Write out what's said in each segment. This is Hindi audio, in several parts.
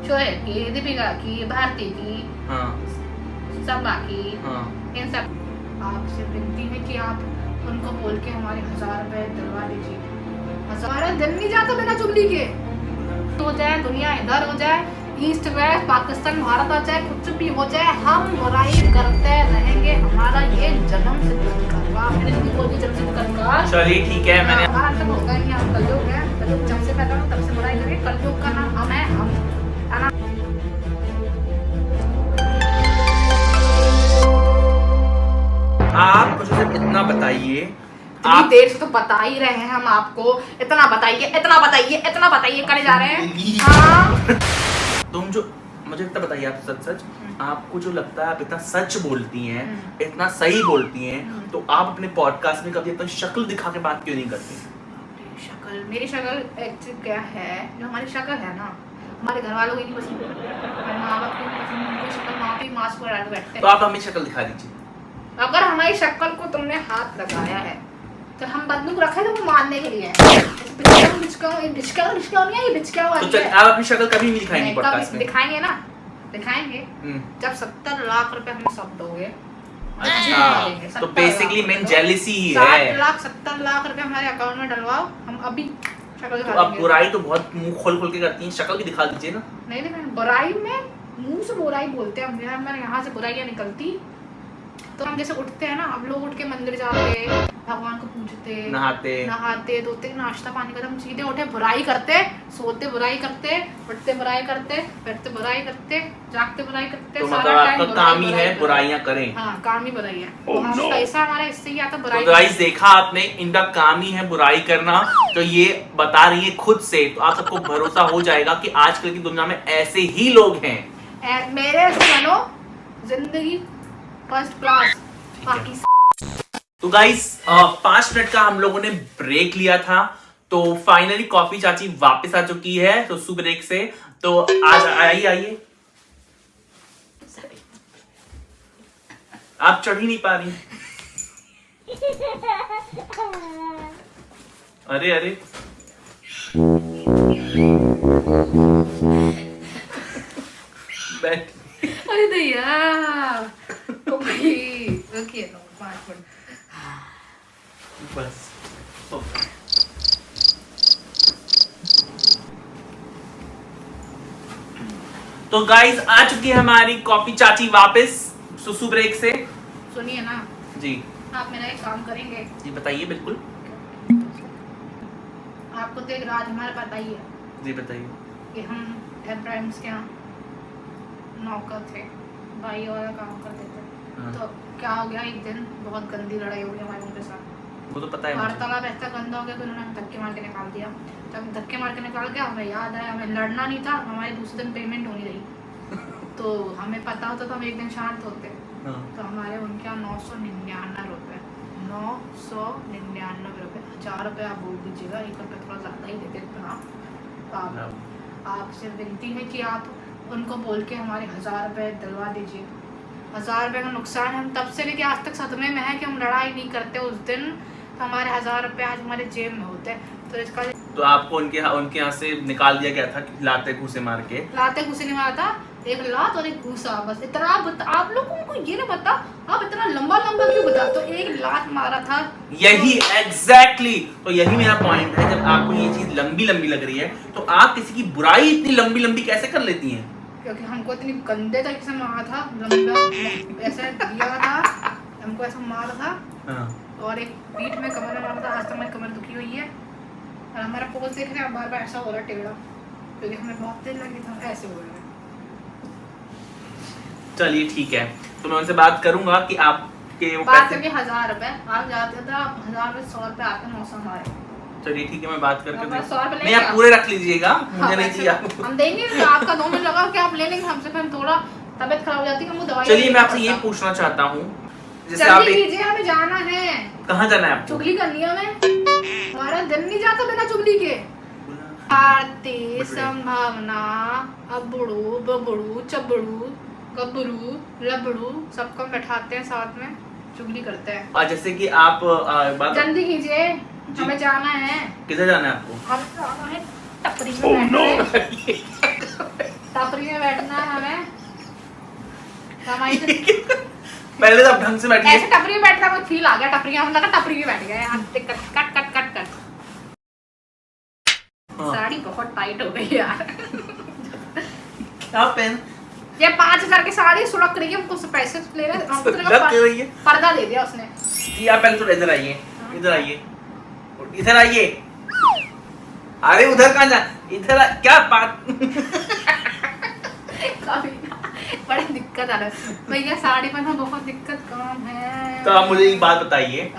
शोएब की, दीपिका की, भारती की, हाँ सबा की, हाँ इन सब आपसे विनती है कि आप उनको बोल के हमारे 1000 रुपए दिलवा दीजिए। हमारा दिन नहीं जाता बिना चुगली के। हो जाए दुनिया इधर हो जाए, ईस्ट वेस्ट पाकिस्तान भारत हो जाए, कुछ भी हो जाए, हम बुराई करते रहेंगे। हमारा ये जन्म से जन्म से करवा। चलिए ठीक है, मैंने अंत होगा ही, हम कलयुग है, कलयुग जब से पैदा हो तब से बुराई करेंगे। कलयुग का नाम हम है, हम है ना। आप मुझे सिर्फ इतना बताइए, इतनी देर से तो बता ही रहे हैं हम आपको, इतना बताइए इतना बताइए इतना बताइए करे जा रहे हैं। हाँ। तुम जो मुझे इतना बताइए, आप सच सच आपको जो लगता है आप इतना सच बोलती हैं, इतना सही बोलती हैं, तो आप अपने पॉडकास्ट में कभी अपनी शक्ल दिखा के बात क्यों नहीं करती? शक्ल, मेरी शक्ल एक्चुअली क्या है, जो हमारी शक्ल है ना, हमारे घर वालों को नहीं पसंद, हमारे माँ बाप को नहीं पसंद, उनकी शक्ल वहाँ पे मास्क लगा के बैठते हैं। तो आप हमें शक्ल दिखा दीजिए। अगर हमारी शक्ल को तुमने हाथ लगाया है तो हम बंदूक रखे तो वो मारने के लिए है। तो चल आप अपनी शक्ल कभी नहीं दिखाएंगे पॉडकास्ट में? दिखाएंगे ना, दिखाएंगे जब 70 लाख रुपए हमें सब दोगे। अच्छा, तो बेसिकली मेन जेलसी ही है। 70 लाख रुपए हमारे अकाउंट में डलवाओ, हम अभी शक्ल दिखा तो आप देंगे। बुराई तो बहुत मुंह खोल खोल के करती हैं, शक्ल भी दिखा दीजिए ना। नहीं दिखाएंगे, बुराई में मुंह से बुराई बोलते हैं हम, हमारे यहाँ से बुराइयाँ निकलती। तो हम जैसे उठते हैं ना, हम लोग उठ के मंदिर जाते, भगवान को पूजते, नहाते धोते, नाश्ता पानी करते, हम सीधे उठे बुराई करते, सोते बुराई करते, उठते बुराई करते, बैठते बुराई करते, जागते बुराई करते। तो मतलब आपका काम ही है बुराइयां करें? हाँ, काम ही बुराई है। तो हम पैसा हमारा इससे ही आता बुराई। तो गाइस देखा आपने, इनका काम ही है बुराई करना, तो ये बता रही है खुद से, तो आप सबको भरोसा हो जाएगा कि आजकल की दुनिया में ऐसे ही लोग हैं। मेरे से मानो जिंदगी फर्स्ट क्लास। तो गाइस 5 मिनट का हम लोगों ने ब्रेक लिया था, तो फाइनली कॉफी चाची वापस आ चुकी है तो सुबह ब्रेक से। तो आज आइए, आप चढ़ ही नहीं पा रही। अरे अरे बैठ। अरे दैया, ओ भाई, ओके 5 मिनट बस। तो गाइस आ चुकी है हमारी कॉफी चाची वापस सुसु ब्रेक से। सुनिए ना जी, आप मेरा एक काम करेंगे? जी बताइए। बिल्कुल। आपको तो एक राज हमारे पता ही है। जी बताइए। कि हम एब्राहिम्स के यहाँ नौकर थे, भाई वाला काम करते थे। तो क्या हो गया, एक दिन बहुत गंदी लड़ाई हो गई हमारे उनके साथ। वो तो पता है मुझे। वार्तालाप ऐसा गंदा हो गया कि उन्होंने हमें धक्के मार के निकाल दिया। जब धक्के मार के निकाल गया, हमें याद आया हमें लड़ना नहीं था, हमारे दूसरे दिन पेमेंट हो नहीं रही। तो हमें पता होता तो हम एक दिन शांत होते। तो हमारे उनके यहाँ 999 रुपये, 999 रुपये, 1000 रुपये आप बोल दीजिएगा, 1 रुपये थोड़ा ज़्यादा ही देते इतना। तो आपसे विनती है कि आप उनको बोल के हमारे 1000 रुपये दिलवा दीजिए। 1000 रुपये का नुकसान है, हम तब से लेके आज तक सदमे में है कि हम लड़ाई नहीं करते। उस दिन हमारे 1000 रुपये आज हमारे जेब में होते। तो इसका तो आपको उनके यहाँ से निकाल दिया गया था लाते घूसे मार के? लाते घूसे नहीं मारा था, एक लात और एक घूसा, बस इतना। आप लोगों को ये नहीं पता, आप इतना लंबा लंबा क्यों बता? तो एक लात मारा था, यही एग्जैक्टली। तो यही मेरा पॉइंट है, जब आपको ये चीज लंबी लंबी लग रही है तो आप किसी की बुराई इतनी लंबी लंबी कैसे कर लेती हैं? क्योंकि हमको इतनी गंदे तरीके से मारा था, लंबा ऐसे दिया था हमको, ऐसा मारा था। और एक पीठ में, कमर में मारा था। आज तक मेरी कमर दुखी हुई है और हमारा पोज देख रहे हैं, बार बार ऐसा हो रहा है टेढ़ा, क्योंकि हमें बहुत तेज लगी था, ऐसे हो रहा है। चलिए ठीक है, तो मैं उनसे बात करूंगा कि आपके वो बात करके 1000 रुपए आप जाते थे, 1000 में 100 रुपए आते मौसम आए। चलिए ठीक है, मैं बात करके 100 रुपए नहीं, आप पूरे रख लीजिएगा, मुझे नहीं चाहिए। हम देंगे, आपका 2 मिनट लगा कि आप ले लेंगे हमसे, फिर थोड़ा तबीयत खराब हो जाती है, हम दवाई। चलिए मैं आपसे ये पूछना चाहता हूँ, जैसे आप हमें जाना है। कहाँ जाना है आपको? चुगली करनी है हमें, हमारा दिन नहीं जाता बिना चुगली के। आरती संभावना, अबड़ू बबड़ू चबड़ू गबरू लबड़ू सबको बैठाते हैं साथ में, चुगली करते हैं। और जैसे कि आप जल्दी कीजिए, हमें जाना है। किधर जाना है आपको? हम जाना है टपरी में बैठने। टपरी में बैठना है हमें। कमाई से पहले तो आप ढंग से बैठिए। ऐसे टपरी में बैठना कोई फील आ गया, टपरी में हम लगा टपरी में बैठ गए। Cut cut cut cut cut. Sari बहुत टाइट हो गई यार। क्या पेन? ये 5,000 की साड़ी सुलग रही है, हमको पैसे ले रहे हैं। पर्दा दे दिया उसने। जी आप पहले थोड़ा इधर आइए, इधर आइए, इधर आइए। अरे उधर कहाँ जा, इधर क्या बात। बड़ी दिक्कत आ रहा है भैया, साड़ी पहनना बहुत दिक्कत काम है। तो आप मुझे एक बात बताइए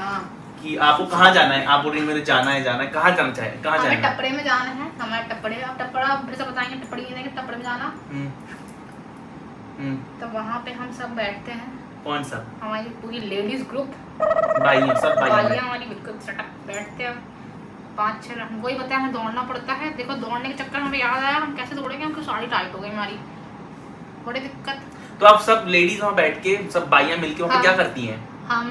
कि आपको कहाँ जाना है? आप बोल रही हैं मुझे जाना है, कहाँ जाना चाहे, कहाँ जाना है? टपरे में जाना है, हमारे टपरे। अब टपरा फिर से बताएंगे, टपरी देंगे, टपरे में जाना। तो वहाँ पे हम सब बैठते हैं। कौन सा? हमारी पूरी लेडीज ग्रुप, भाइयों, सब भाइयाँ हमारी बिल्कुल सटक बैठते हैं 5-6। हमको ही बताया हमें दौड़ना पड़ता है। देखो दौड़ने के चक्कर में हमें याद आया हम कैसे दौड़ेंगे, हमको साड़ी टाइट हो गई हमारी, बड़ी दिक्कत। तो आप सब लेडीज वहाँ बैठ के, सब भाइयाँ मिलके वहाँ पे क्या करती हैं? हम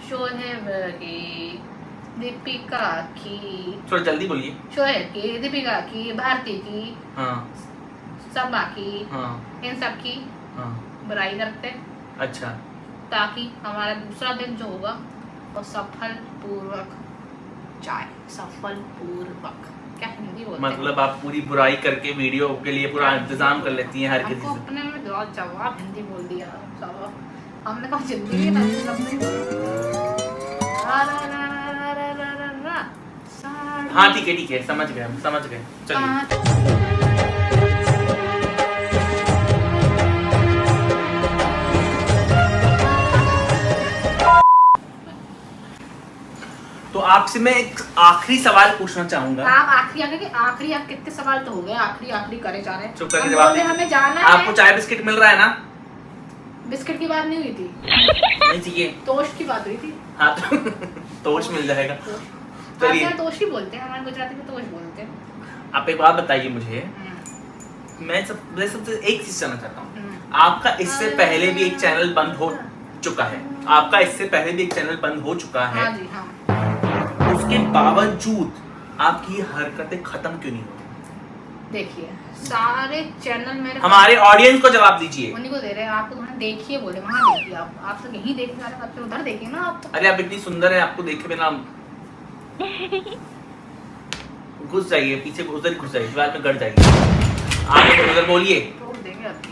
शोहेब की, दीपिका की, थोड़ा जल्दी बोलिए। शोहेब की, दीपिका की, भारती की, हाँ, सबा की, हाँ, इन सब की बुराई करते। अच्छा। ताकि हमारा दूसरा दिन जो होगा वो सफल पूर्वक जाए। सफल पूर्वक क्या हिंदी बोलते हैं? मतलब आप पूरी बुराई करके वीडियो के लिए पूरा इंतजाम कर लेती हैं हर किसी से। अपने में जवाब हिंदी बोल दिया सब। हमने कहा जिंदगी ना हाँ ठीक है, समझ गए, चलिए। तो आपसे मैं एक आखिरी सवाल पूछना चाहूंगा। आप आखिरी आप कितने सवाल तो हो गए, आखिरी करे जा रहे हैं। चुप करके जवाब दीजिए। हमें जाना आपको है। चाय बिस्किट मिल रहा है ना? बिस्किट की बात नहीं हुई थी, नहीं चाहिए। तोश की बात हुई थी। हाँ तो तोश मिल जाएगा। चलिए, तोश ही बोलते हैं, हमारे गुजराती में तोश बोलते हैं। आप एक बात बताइए मुझे, मैं सबसे एक चीज जानना चाहता हूँ। आपका इससे पहले भी एक चैनल बंद हो चुका है, हाँ जी, हाँ। उसके बावजूद आपकी ये हरकतें खत्म क्यों नहीं हो रही? देखिए सारे चैनल मेरे, हमारे ऑडियंस को जवाब दीजिए। उन्हीं को दे रहे हैं, आपको तो देखिए बोले, वहाँ देखिए आप तो यहीं देखने वाले, आप तो उधर देखिए ना आप। अरे आप इतनी सुंदर है, आपको देखे बिना घुस जाइए पीछे, उधर घुस जाइए, दीवार में गड़ जाइए। आप उधर बोलिए, तोड़ देंगे आपकी।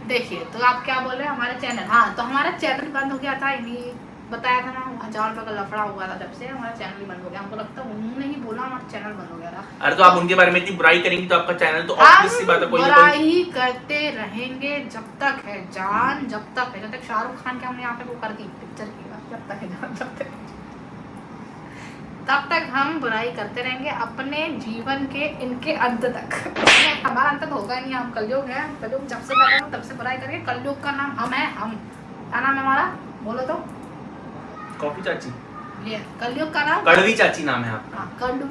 देखिए तो आप क्या बोल रहे हैं, हमारे चैनल, हाँ तो हमारा चैनल बंद हो गया था, इन्हीं बताया था ना, 1000 रुपये का लफड़ा हुआ था, जब से हमारा चैनल ही बंद हो गया। हमको लगता है उन्होंने ही बोला हमारा चैनल बंद हो गया था। अरे तो आप उनके बारे में इतनी बुराई करेंगी तो आपका चैनल तो ऑब्वियस सी बात है, कोई बुराई करते रहेंगे जब तक है जान, जब तक शाहरुख खान के हमने यहाँ पे वो कर दी पिक्चर की बात, जब तक है जान, तब तक हम बुराई करते रहेंगे अपने जीवन के इनके अंत तक। हमारा अंत तो होगा नहीं, हम कलयुग है, कलयुग जब से पैदा हुआ तब से बुराई करेंगे। कलयुग का नाम हम है, हम क्या नाम है हमारा, बोलो तो। कॉफी चाची, ये कलयुग का नाम कड़वी चाची नाम है आपका। कड़वी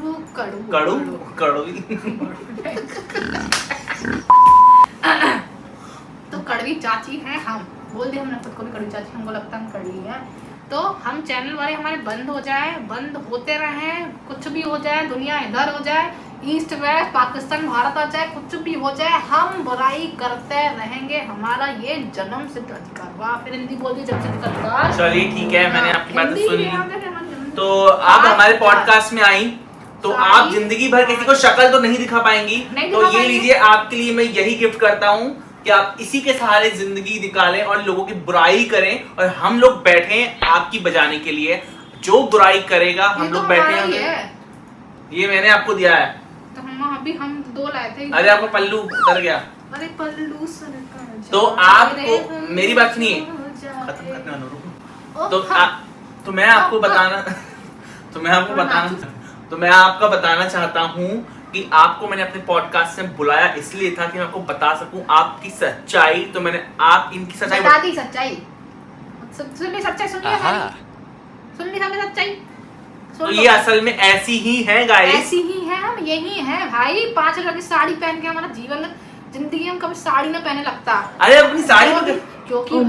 तो कड़वी चाची है हम, बोल दिया हमने खुद को भी कड़वी चाची, हमको लगता है हम कड़वी है। तो हम चैनल वाले हमारे बंद हो जाए, बंद होते रहे, कुछ भी हो जाए, दुनिया इधर हो जाए, ईस्ट वेस्ट पाकिस्तान भारत आ जाए, कुछ भी हो जाए, हम बुराई करते रहेंगे, हमारा ये जन्म सिद्ध अधिकार। वाह, फिर हिंदी बोल दी, जन्म सिद्ध अधिकार। चलिए ठीक है, मैंने आपकी बात सुन ली। तो आप हमारे पॉडकास्ट में आई तो आप जिंदगी भर किसी को शक्ल तो नहीं दिखा पाएंगी, तो ये लीजिए, आपके लिए मैं यही गिफ्ट करता हूँ कि आप इसी के सहारे जिंदगी निकालें और लोगों की बुराई करें, और हम लोग बैठे आपकी बजाने के लिए। जो बुराई करेगा हम लोग बैठे हैं। ये मैंने आपको दिया है। तो हम 2 लाए थे। अरे आपका पल्लू उतर गया। अरे पल्लू सरकार, तो आपको मेरी बात सुनिए, खत्म करने वाला हूँ। तो मैं आपको बताना तो मैं आपको बताना चाहता हूँ कि आपको मैंने अपने पॉडकास्ट में बुलाया इसलिए था कि मैं आपको बता सकूं आपकी सच्चाई। तो मैंने आप इनकी सच्चाई बता दी, सच्चाई तो ये असल में ऐसी ही है गाइस, ऐसी ही है, हम यही है भाई। 5 हजार की साड़ी पहन के हमारा जीवन, जिंदगी हम कभी साड़ी ना पहने लगता। अरे अपनी साड़ी क्योंकि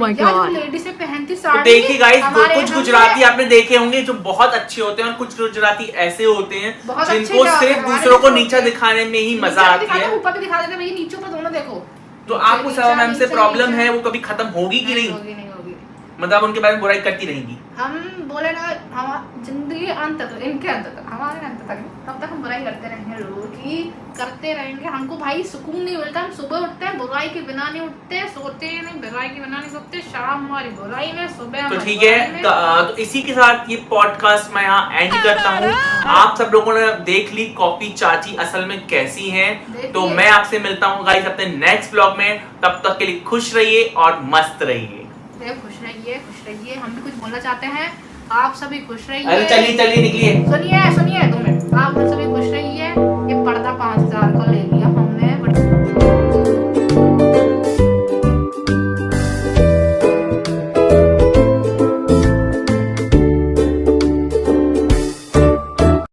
लेडीज से पहनती साड़ी। तो देखिए गाइस, कुछ गुजराती आपने देखे होंगे जो बहुत अच्छे होते हैं, और कुछ गुजराती ऐसे होते हैं जिनको सिर्फ दूसरों को नीचा दिखाने में ही मजा आती है। ऊपर भी दिखा देते हैं, नीचे ऊपर दोनों देखो। तो आपको सवा मैम से प्रॉब्लम है, वो कभी खत्म होगी कि नहीं? होगी नहीं होगी। मतलब उनके बारे में बुराई करती रहेंगी? हम बोले ना, हम जिंदगी अंत तक, इनके अंत तक, हमारे अंत तक, तब तक हम बुराई करते रहेंगे, लोगों की करते रहेंगे। हमको भाई सुकून नहीं मिलता। हम सुबह उठते हैं, बुराई के बिना नहीं उठते, सोते नहीं, बुराई के बिना नहीं सोते, शाम हमारी बुराई में, सुबह तो ठीक है, तो इसी के साथ ये पॉडकास्ट मैं यहाँ एंड करता हूँ। आप सब लोगों ने देख ली कॉफी चाची असल में कैसी हैं। तो मैं आपसे मिलता हूँ गाइस अपने नेक्स्ट ब्लॉग में। तब तक के लिए खुश रहिए और मस्त रहिए। खुश रहिए, खुश रहिए। हम भी कुछ बोलना चाहते हैं, आप सभी खुश रहिए। अरे चलिए चलिए निकलिए। सुनिए 2 मिनट, आप सभी